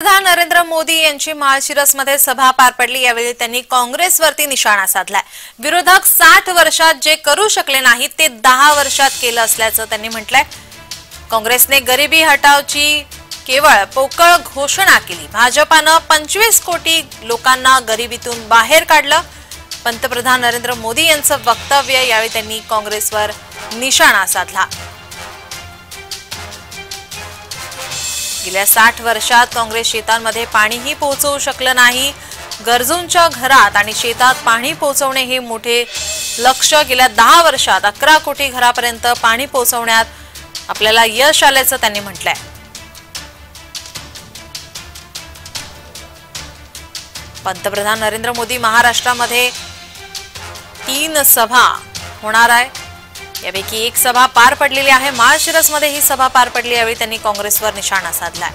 पंतप्रधान नरेंद्र मोदी यांची माळशिरसमध्ये सभा पार पडली। यावेळी त्यांनी काँग्रेसवरती निशाणा साधलाय। विरोधक 60 वर्षात जे करू शकले नाही ते 10 वर्षात केलं असल्याचं त्यांनी म्हटलंय। काँग्रेसने गरिबी हटावची केवळ पोकळ घोषणा केली। भाजपाने 25 कोटी लोकांना गरिबीतून बाहेर काढलं। पंतप्रधान नरेंद्र मोदी यांचं वक्तव्य यावेळी त्यांनी काँग्रेसवर निशाणा साधला। गेल्या 60 वर्षात काँग्रेस शेतांमध्ये पाणीही पोहोचवू शकलं नाही। गरजूंच्या घरात आणि शेतात पाणी पोहोचवणे हे मोठे लक्ष्य गेल्या 10 वर्षात 11 कोटी घरापर्यंत पाणी पोहोचवण्यात आपल्याला यश आल्याचं त्यांनी म्हटलंय। पंतप्रधान नरेंद्र मोदी महाराष्ट्रामध्ये 3 सभा होणार आहे। यापैकी एक सभा पार पडलेली आहे। माळशिरसमध्ये ही सभा पार पडली। यावेळी त्यांनी काँग्रेसवर निशाणा साधलाय।